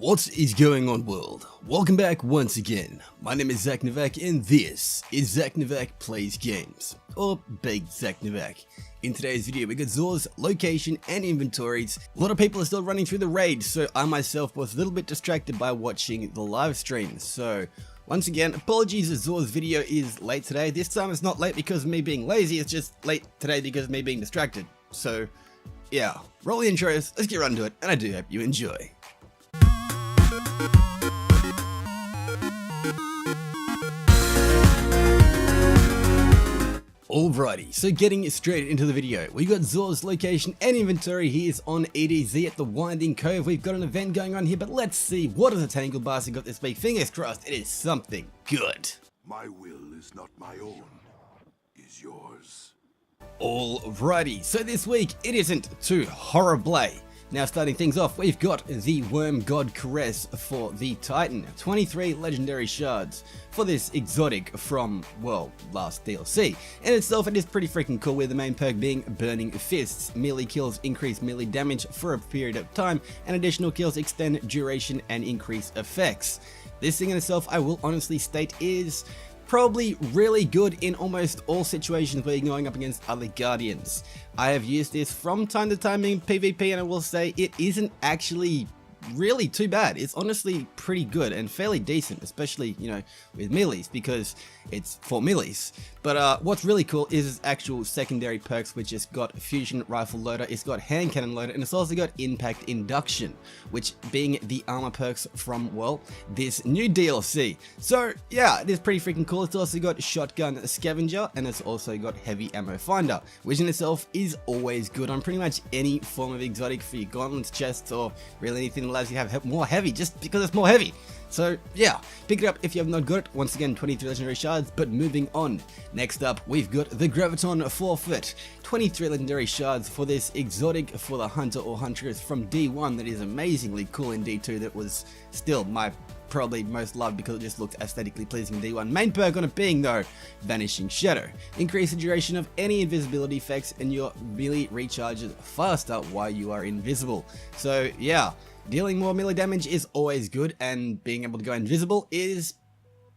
What is going on, world? Welcome back once again. My name is ZacNovak and this is ZacNovak Plays Games, or Big ZacNovak. In today's video we got XURS, location and inventories. A lot of people are still running through the raid, so I myself was a little bit distracted by watching the live stream. So once again, apologies if XURS video is late today. This time it's not late because of me being lazy, it's just late today because of me being distracted. So yeah, roll the intros, let's get right into it, and I do hope you enjoy. Alrighty, so getting straight into the video, we got XURS location and inventory. He is on EDZ at the Winding Cove. We've got an event going on here, but let's see what is the Tangle Bastard got this week. Fingers crossed, it is something good. My will is not my own, is yours. Alrighty, so this week it isn't too horrible. Now starting things off, we've got the Worm God XURS for the Titan, 23 legendary shards for this exotic from, well, last DLC. In itself it is pretty freaking cool, with the main perk being Burning Fists. Melee kills increase melee damage for a period of time, and additional kills extend duration and increase effects. This thing in itself, I will honestly state, is probably really good in almost all situations where you're going up against other Guardians. I have used this from time to time in PvP, and I will say it isn't actually really too bad. It's honestly pretty good and fairly decent, especially, you know, with melees, because it's for melees. But what's really cool is its actual secondary perks, which has got Fusion Rifle Loader, it's got Hand Cannon Loader, and it's also got Impact Induction, which being the armor perks from, well, this new DLC. So yeah, it is pretty freaking cool. It's also got Shotgun Scavenger, and it's also got Heavy Ammo Finder, which in itself is always good on pretty much any form of exotic for your gauntlets, chests, or really anything that allows you to have more heavy, just because it's more heavy. So yeah, pick it up if you have not got it. Once again, 23 legendary shards. But moving on, next up we've got the Graviton Forfeit, 23 legendary shards for this exotic for the hunter or huntress from D1 that is amazingly cool in D2. That was still my probably most loved because it just looked aesthetically pleasing in D1. Main perk on it being though, Vanishing Shadow. Increase the duration of any invisibility effects, and your melee recharges faster while you are invisible. So yeah, dealing more melee damage is always good, and being able to go invisible is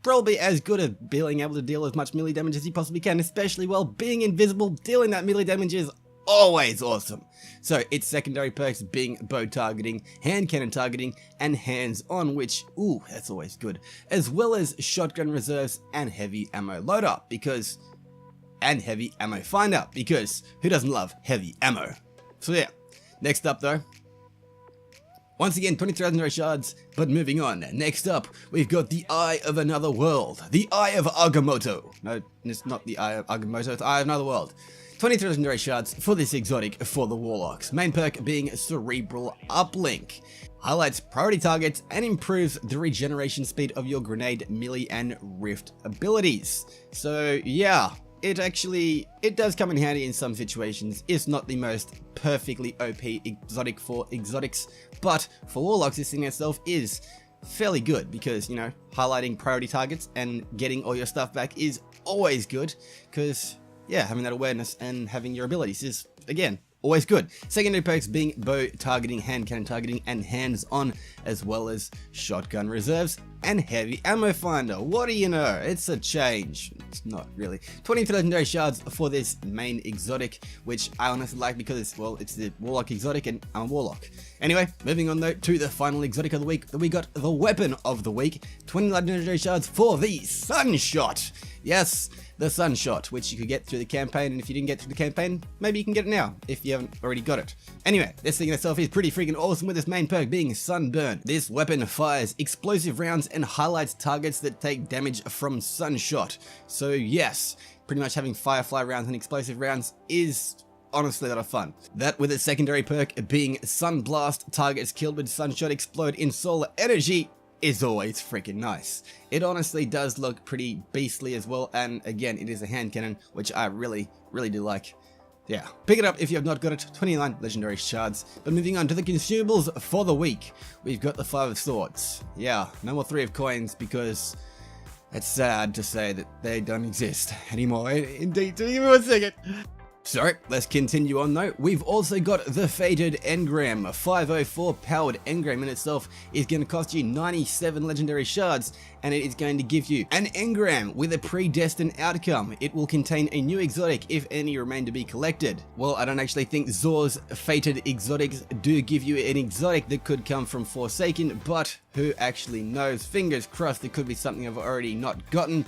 probably as good as being able to deal as much melee damage as you possibly can, especially while being invisible. Dealing that melee damage is always awesome. So its secondary perks being Bow Targeting, Hand Cannon Targeting, and Hands On, which, ooh, that's always good, as well as Shotgun Reserves and Heavy Ammo Loader, and Heavy Ammo Finder, because who doesn't love heavy ammo? So yeah, next up though, once again, 23 legendary shards, but moving on. Next up, we've got the Eye of Another World. The Eye of Agamotto. No, it's not the Eye of Agamotto, it's the Eye of Another World. 23 legendary shards for this exotic for the Warlocks. Main perk being Cerebral Uplink. Highlights priority targets and improves the regeneration speed of your grenade, melee, and rift abilities. So yeah, it does come in handy in some situations. It's not the most perfectly OP exotic for exotics, but for Warlocks this thing itself is fairly good, because, you know, highlighting priority targets and getting all your stuff back is always good, because yeah, having that awareness and having your abilities is, again, always good. Secondary perks being Bow Targeting, Hand Cannon Targeting, and Hands On, as well as Shotgun Reserves and Heavy Ammo Finder. What do you know? It's a change. It's not really. 23 legendary shards for this main exotic, which I honestly like because it's, well, it's the Warlock exotic and I'm a Warlock. Anyway, moving on though to the final exotic of the week, we got the Weapon of the Week, 20 legendary shards for the Sunshot. Yes, the Sunshot, which you could get through the campaign, and if you didn't get through the campaign, maybe you can get it now, if you haven't already got it. Anyway, this thing in itself is pretty freaking awesome, with this main perk being Sunburn. This weapon fires explosive rounds and highlights targets that take damage from Sunshot. So yes, pretty much having Firefly rounds and explosive rounds is honestly a lot of fun. That with its secondary perk being Sunblast, targets killed with Sunshot explode in solar energy, is always freaking nice. It honestly does look pretty beastly as well, and again, it is a hand cannon, which I really do like. Yeah, pick it up if you have not got it. 29 legendary shards. But moving on to the consumables for the week, we've got the 5 of Swords. Yeah, no more 3 of Coins, because it's sad to say that they don't exist anymore. Indeed, give me 1 second. So, let's continue on though. We've also got the Fated Engram. A 504 powered engram in itself is going to cost you 97 legendary shards, and it is going to give you an engram with a predestined outcome. It will contain a new exotic if any remain to be collected. Well, I don't actually think XUR's Fated exotics do give you an exotic that could come from Forsaken, but who actually knows? Fingers crossed it could be something I've already not gotten.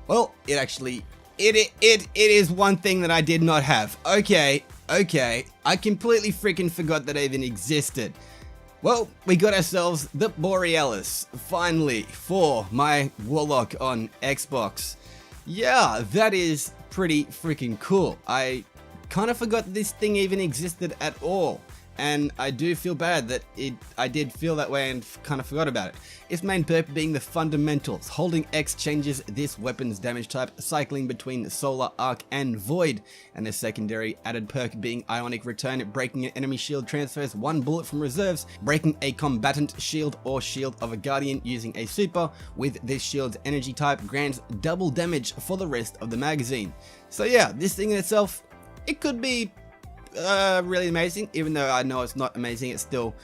Well, it actually... It is one thing that I did not have. Okay, I completely freaking forgot that it even existed. Well, we got ourselves the Borealis, finally, for my Warlock on Xbox. Yeah, that is pretty freaking cool. I kind of forgot this thing even existed at all. And I do feel bad that I did feel that way and kind of forgot about it. Its main perk being the fundamentals. Holding X changes this weapon's damage type, cycling between Solar, Arc, and Void. And the secondary added perk being Ionic Return. Breaking an enemy shield transfers 1 bullet from reserves. Breaking a combatant shield or shield of a guardian using a super with this shield's energy type grants double damage for the rest of the magazine. So yeah, this thing in itself, it could be really amazing. Even though I know it's not amazing, it's still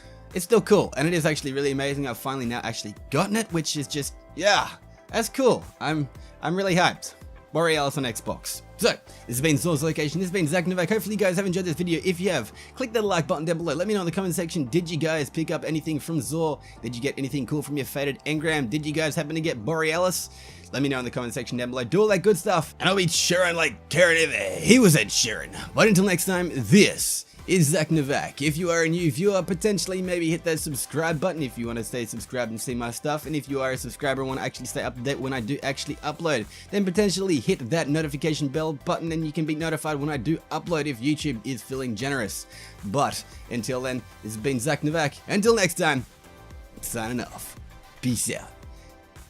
cool, and it is actually really amazing. I've finally now actually gotten it, which is just, yeah, that's cool. I'm really hyped. Borealis on Xbox. So, this has been XUR's Location, this has been ZacNovak. Hopefully you guys have enjoyed this video. If you have, click that like button down below. Let me know in the comment section, did you guys pick up anything from XUR? Did you get anything cool from your Fated Engram? Did you guys happen to get Borealis? Let me know in the comment section down below. Do all that good stuff, and I'll be cheering like Karen if he was Ed Sheeran. But until next time, this is ZacNovak. If you are a new viewer, potentially maybe hit that subscribe button if you want to stay subscribed and see my stuff. And if you are a subscriber and want to actually stay up to date when I do actually upload, then potentially hit that notification bell button and you can be notified when I do upload if YouTube is feeling generous. But until then, this has been ZacNovak. Until next time, signing off. Peace out.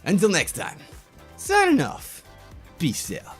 Until next time, signing off. Peace out.